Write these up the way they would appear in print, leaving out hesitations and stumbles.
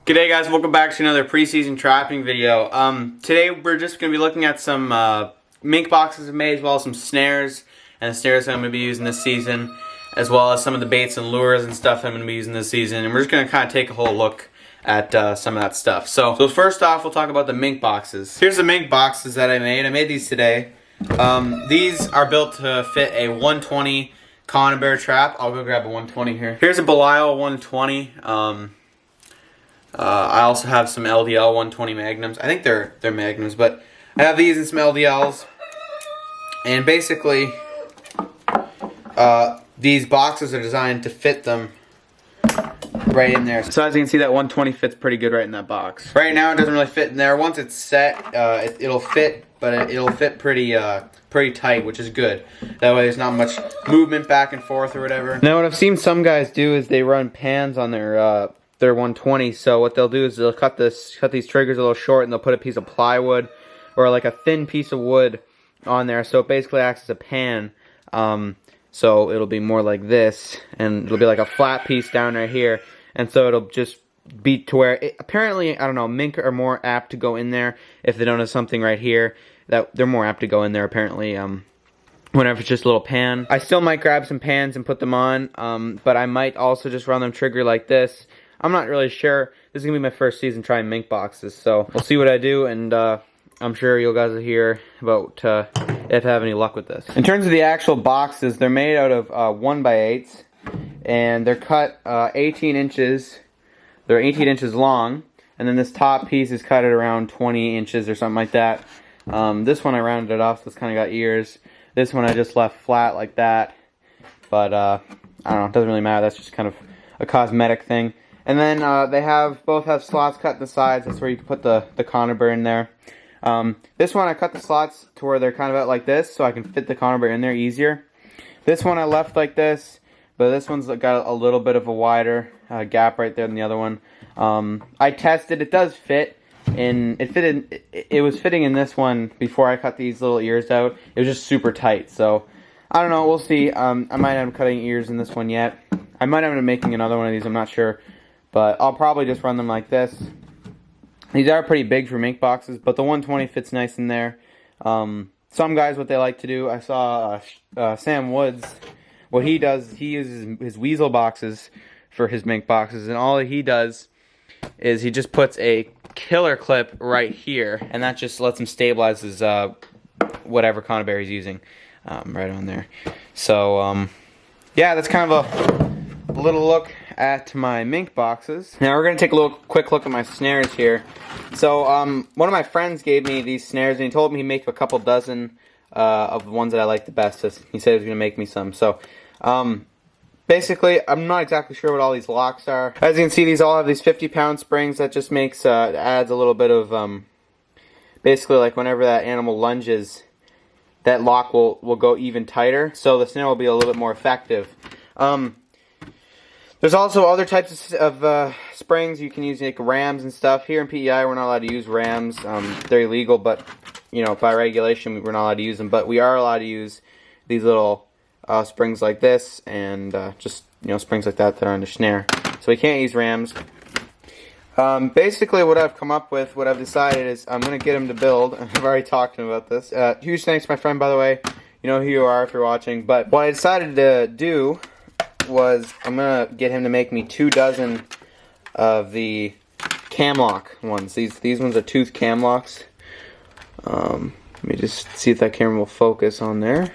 G'day guys, welcome back to another preseason trapping video. Today we're just going to be looking at some mink boxes I've made, as well as some snares, and the snares that I'm going to be using this season, as well as some of the baits and lures and stuff that I'm going to be using this season, and we're just going to kind of take a whole look at some of that stuff. So first off, we'll talk about the mink boxes. Here's the mink boxes that I made. I made these today. These are built to fit a 120 conibear bear trap. I'll go grab a 120 here. Here's a Belial 120. I also have some LDL 120 magnums. I think they're magnums, but I have these and some LDLs. And basically, these boxes are designed to fit them right in there. So as you can see, that 120 fits pretty good right in that box. Right now, it doesn't really fit in there. Once it's set, it'll fit, but it'll fit pretty tight, which is good. That way, there's not much movement back and forth or whatever. Now, what I've seen some guys do is they run pans on their 120. So what they'll do is they'll cut these triggers a little short, and they'll put a piece of plywood or like a thin piece of wood on there. So it basically acts as a pan. So it'll be more like this, and it'll be like a flat piece down right here. And so it'll just be to where apparently, I don't know, mink are more apt to go in there if they don't have something right here. That they're more apt to go in there apparently. Whenever it's just a little pan. I still might grab some pans and put them on, but I might also just run them trigger like this. I'm not really sure. This is going to be my first season trying mink boxes, so we'll see what I do, and I'm sure you guys will hear about if I have any luck with this. In terms of the actual boxes, they're made out of 1x8s, and they're cut 18 inches. They're 18 inches long, and then this top piece is cut at around 20 inches or something like that. This one I rounded it off, so it's kind of got ears. This one I just left flat like that, but I don't know, it doesn't really matter. That's just kind of a cosmetic thing. And then they both have slots cut in the sides. That's where you can put the conibear in there. This one I cut the slots to where they're kind of out like this, so I can fit the conibear in there easier. This one I left like this, but this one's got a little bit of a wider gap right there than the other one. I tested; it does fit. It was fitting in this one before I cut these little ears out. It was just super tight. So I don't know. We'll see. I might end up cutting ears in this one yet. I might end up making another one of these. I'm not sure. But I'll probably just run them like this. These are pretty big for mink boxes, but the 120 fits nice in there. Some guys, what they like to do, I saw Sam Woods, what he does, he uses his weasel boxes for his mink boxes, and all he does is he just puts a killer clip right here, and that just lets him stabilize his whatever conibear he's using right on there. So, yeah, that's kind of a little look at my mink boxes. Now we're going to take a quick look at my snares here. So one of my friends gave me these snares, and he told me he'd make a couple dozen of the ones that I like the best. He said he was going to make me some. So basically, I'm not exactly sure what all these locks are. As you can see, these all have these 50-pound springs. That just makes adds a little bit of basically, like whenever that animal lunges, that lock will go even tighter, so the snare will be a little bit more effective. There's also other types of springs. You can use like rams and stuff. Here in PEI, we're not allowed to use rams. They're illegal, but you know, by regulation, we're not allowed to use them. But we are allowed to use these little springs like this, and just springs like that are on the snare. So we can't use rams. Basically, what I've come up with, what I've decided is I'm going to get him to build. I've already talked to him about this. Huge thanks to my friend, by the way. You know who you are if you're watching. But what I decided to do was I'm going to get him to make me 2 dozen of the cam lock ones. These ones are tooth cam locks. Let me just see if that camera will focus on there.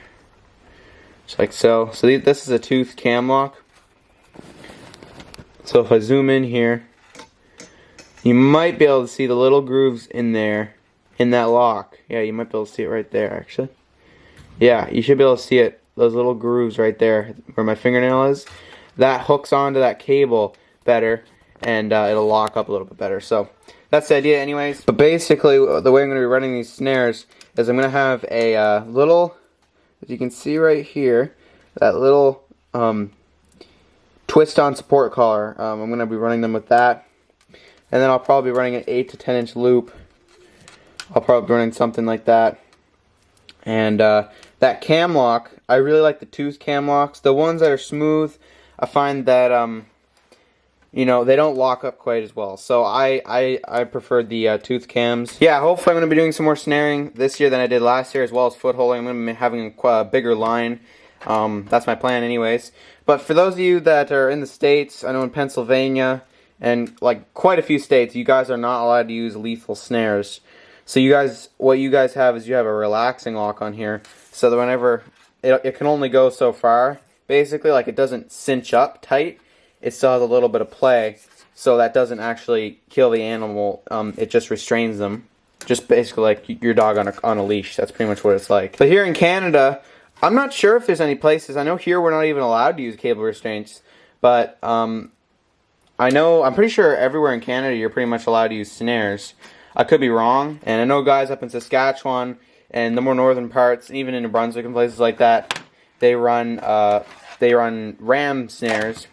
Just like so. So this is a tooth cam lock. So if I zoom in here, you might be able to see the little grooves in there, in that lock. Yeah, you might be able to see it right there, actually. Yeah, you should be able to see it. Those little grooves right there where my fingernail is, that hooks onto that cable better, and it'll lock up a little bit better. So that's the idea anyways. But basically, the way I'm going to be running these snares is I'm going to have a little, as you can see right here, that little twist-on support collar. I'm going to be running them with that. And then I'll probably be running an 8 to 10 inch loop. I'll probably be running something like that. And that cam lock, I really like the tooth cam locks. The ones that are smooth, I find that you know, they don't lock up quite as well. So I prefer the tooth cams. Yeah, hopefully I'm going to be doing some more snaring this year than I did last year, as well as foot holding. I'm going to be having a bigger line. That's my plan anyways. But for those of you that are in the States, I know in Pennsylvania and like quite a few states, you guys are not allowed to use lethal snares. So you guys, what you guys have is you have a relaxing lock on here, so that whenever it can only go so far, basically, like it doesn't cinch up tight. It still has a little bit of play, so that doesn't actually kill the animal. It just restrains them, just basically like your dog on a leash. That's pretty much what it's like. But here in Canada, I'm not sure if there's any places. I know here we're not even allowed to use cable restraints, but I'm pretty sure everywhere in Canada you're pretty much allowed to use snares. I could be wrong, and I know guys up in Saskatchewan and the more northern parts, even in New Brunswick and places like that, they run ram snares,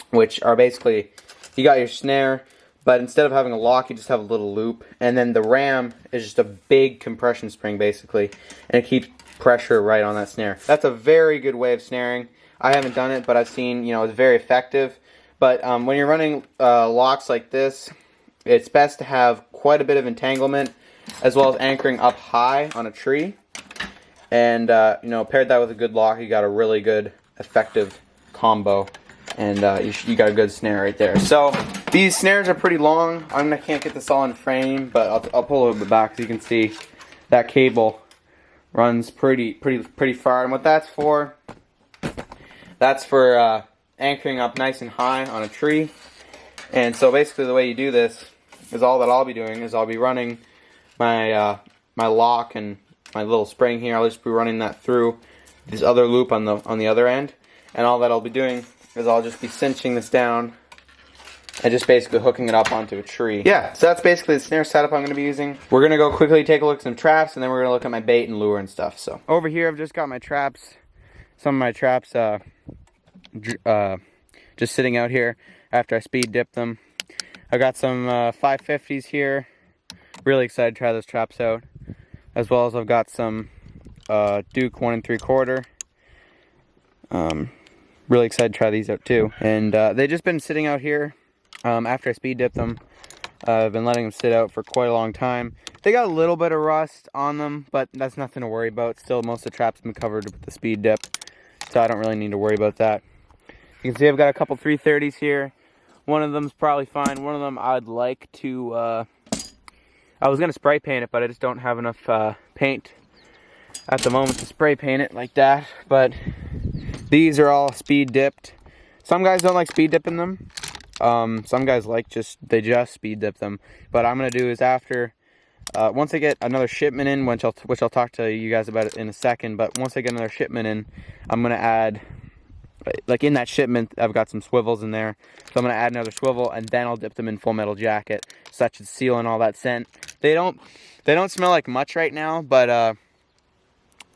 which are basically, you got your snare, but instead of having a lock, you just have a little loop, and then the ram is just a big compression spring basically, and it keeps pressure right on that snare. That's a very good way of snaring. I haven't done it, but I've seen, you know, it's very effective. But when you're running locks like this, it's best to have quite a bit of entanglement, as well as anchoring up high on a tree. And you know, paired that with a good lock, you got a really good, effective combo, and you got a good snare right there. So these snares are pretty long. I can't get this all in frame, but I'll pull a little bit back so you can see that cable runs pretty far. And what that's for anchoring up nice and high on a tree. And so basically the way you do this is, all that I'll be doing is I'll be running my my lock and my little spring here. I'll just be running that through this other loop on the other end, and all that I'll be doing is I'll just be cinching this down and just basically hooking it up onto a tree. Yeah, so that's basically the snare setup I'm going to be using. We're going to go quickly take a look at some traps, and then we're going to look at my bait and lure and stuff. So over here I've just got my traps, some of my traps just sitting out here after I speed dipped them. I got some 550s here. Really excited to try those traps out. As well as I've got some Duke 1 3/4. Really excited to try these out too. And they've just been sitting out here after I speed dipped them. I've been letting them sit out for quite a long time. They got a little bit of rust on them, but that's nothing to worry about. Still, most of the traps have been covered with the speed dip, so I don't really need to worry about that. You can see I've got a couple 330s here. One of them's probably fine. One of them I'd like to, I was going to spray paint it, but I just don't have enough paint at the moment to spray paint it like that. But these are all speed dipped. Some guys don't like speed dipping them. Some guys like they just speed dip them. But I'm going to do is after, once I get another shipment in, which I'll talk to you guys about it in a second, but once I get another shipment in, I'm going to add, like in that shipment, I've got some swivels in there. So I'm going to add another swivel, and then I'll dip them in Full Metal Jacket, so that should seal in all that scent. They don't smell like much right now, but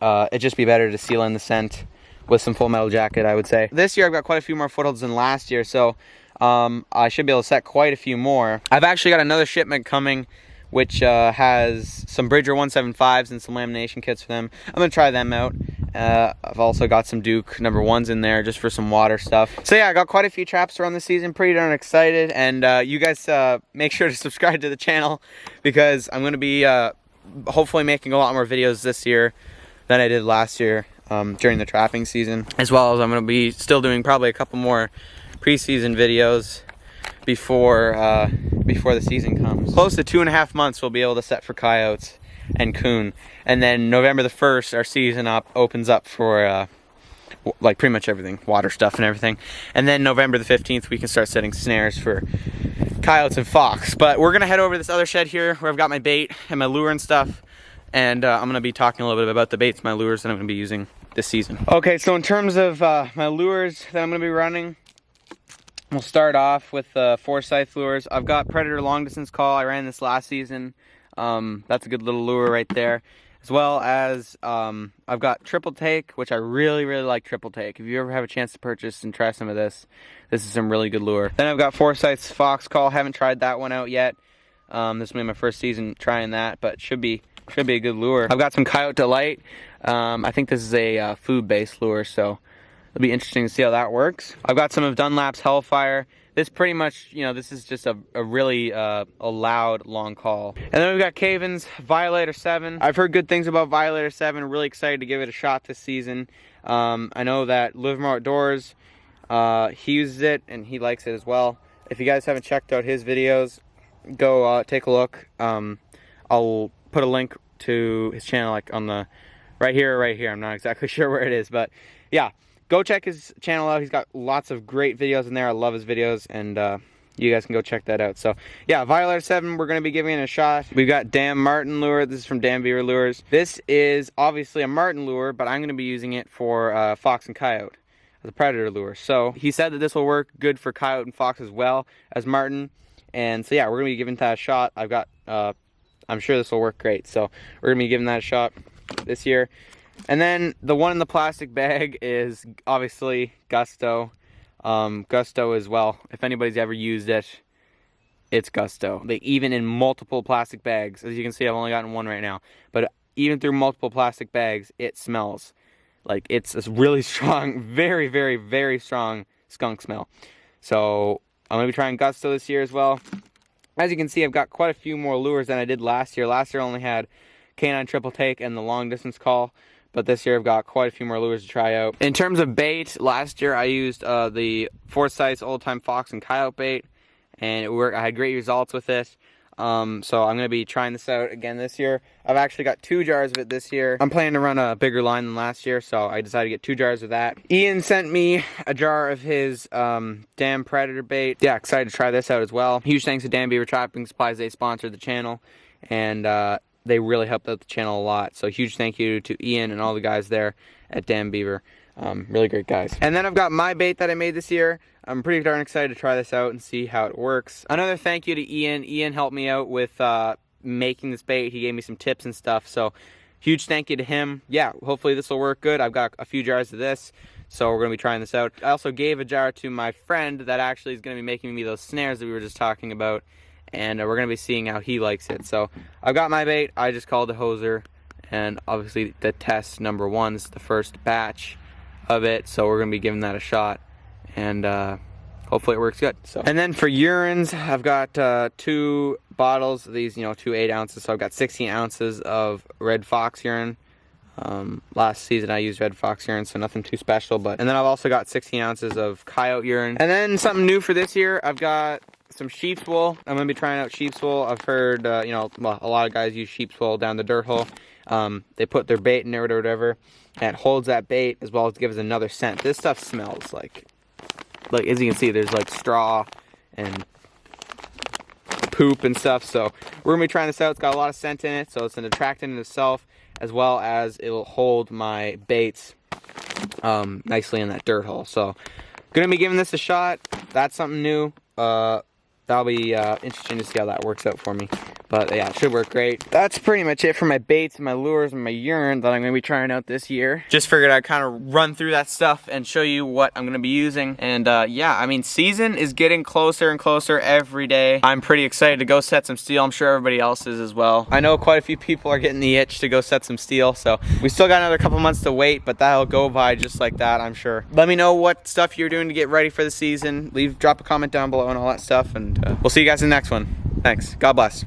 it'd just be better to seal in the scent with some Full Metal Jacket, I would say. This year I've got quite a few more footholds than last year, so I should be able to set quite a few more. I've actually got another shipment coming, which has some Bridger 175s and some lamination kits for them. I'm going to try them out. I've also got some Duke number 1s in there just for some water stuff. So yeah, I got quite a few traps around this season. Pretty darn excited. And you guys make sure to subscribe to the channel, because I'm going to be hopefully making a lot more videos this year than I did last year during the trapping season. As well as I'm going to be still doing probably a couple more preseason videos before the season comes. Close to 2.5 months we'll be able to set for coyotes and coon, and then November the 1st our season opens up for like pretty much everything, water stuff and everything, and then November the 15th we can start setting snares for coyotes and fox. But we're gonna head over to this other shed here where I've got my bait and my lure and stuff, and I'm gonna be talking a little bit about the baits, my lures that I'm gonna be using this season. Okay, so in terms of my lures that I'm gonna be running, we'll start off with Forsyth lures. I've got Predator long distance call. I ran this last season. That's a good little lure right there. As well as I've got Triple Take, which I really like Triple Take. If you ever have a chance to purchase and try some of this, this is some really good lure. Then I've got Forsyth's Fox Call. Haven't tried that one out yet. This will be my first season trying that, but should be a good lure. I've got some Coyote Delight. I think this is a food-based lure, so it'll be interesting to see how that works. I've got some of Dunlap's Hellfire. This pretty much, you know, this is just a really a loud long call. And then we've got Caven's Violator 7. I've heard good things about Violator 7. Really excited to give it a shot this season. I know that Livermore Outdoors, he uses it and he likes it as well. If you guys haven't checked out his videos, go take a look. I'll put a link to his channel like on the right here. I'm not exactly sure where it is, but yeah, go check his channel out. He's got lots of great videos in there. I love his videos, and you guys can go check that out. So yeah, Violator 7, we're going to be giving it a shot. We've got Dan Martin lure. This is from Dan Beaver Lures. This is obviously a Martin lure, but I'm going to be using it for fox and coyote as a predator lure. So he said that this will work good for coyote and fox as well as martin. And so yeah, we're gonna be giving that a shot. I've got I'm sure this will work great, so we're gonna be giving that a shot this year. And then the one in the plastic bag is obviously Gusto. Gusto as well, if anybody's ever used it, it's Gusto. They even in multiple plastic bags, as you can see, I've only gotten one right now, but even through multiple plastic bags, it smells like it's a really strong, very, very, very strong skunk smell. So I'm going to be trying Gusto this year as well. As you can see, I've got quite a few more lures than I did last year. Last year I only had Canine Triple Take and the long distance call. But this year I've got quite a few more lures to try out. In terms of bait, last year I used the Forsyth's Old Time Fox and Coyote bait. And it worked. I had great results with it. So I'm going to be trying this out again this year. I've actually got 2 jars of it this year. I'm planning to run a bigger line than last year, so I decided to get 2 jars of that. Ian sent me a jar of his Damn Predator bait. Yeah, excited to try this out as well. Huge thanks to Dan Beaver Trapping Supplies. They sponsored the channel, and they really helped out the channel a lot. So huge thank you to Ian and all the guys there at Dan Beaver. Really great guys. And then I've got my bait that I made this year. I'm pretty darn excited to try this out and see how it works. Another thank you to Ian. Ian helped me out with making this bait. He gave me some tips and stuff, so huge thank you to him. Yeah, hopefully this will work good. I've got a few jars of this, so we're going to be trying this out. I also gave a jar to my friend that actually is going to be making me those snares that we were just talking about, and we're going to be seeing how he likes it. So I've got my bait. I just called the hoser, and obviously the test number 1 is the first batch of it, so we're going to be giving that a shot, and hopefully it works good. So, and then for urines, I've got 2 bottles of these, you know, 2 8 ounces, so I've got 16 ounces of red fox urine. Last season I used red fox urine, so nothing too special. But and then I've also got 16 ounces of coyote urine. And then something new for this year, I've got some sheep's wool. I'm gonna be trying out sheep's wool. I've heard you know, well, a lot of guys use sheep's wool down the dirt hole. They put their bait in there or whatever, and it holds that bait as well as gives another scent. This stuff smells like as you can see, there's like straw and poop and stuff. So we're gonna be trying this out. It's got a lot of scent in it, so it's an attractant in itself, as well as it'll hold my baits nicely in that dirt hole. So gonna be giving this a shot. That's something new. That'll be interesting to see how that works out for me. But yeah, it should work great. That's pretty much it for my baits, my lures, and my urine that I'm going to be trying out this year. Just figured I'd kind of run through that stuff and show you what I'm going to be using. And yeah, I mean, season is getting closer and closer every day. I'm pretty excited to go set some steel. I'm sure everybody else is as well. I know quite a few people are getting the itch to go set some steel. So we still got another couple months to wait, but that'll go by just like that, I'm sure. Let me know what stuff you're doing to get ready for the season. Drop a comment down below and all that stuff. And we'll see you guys in the next one. Thanks. God bless.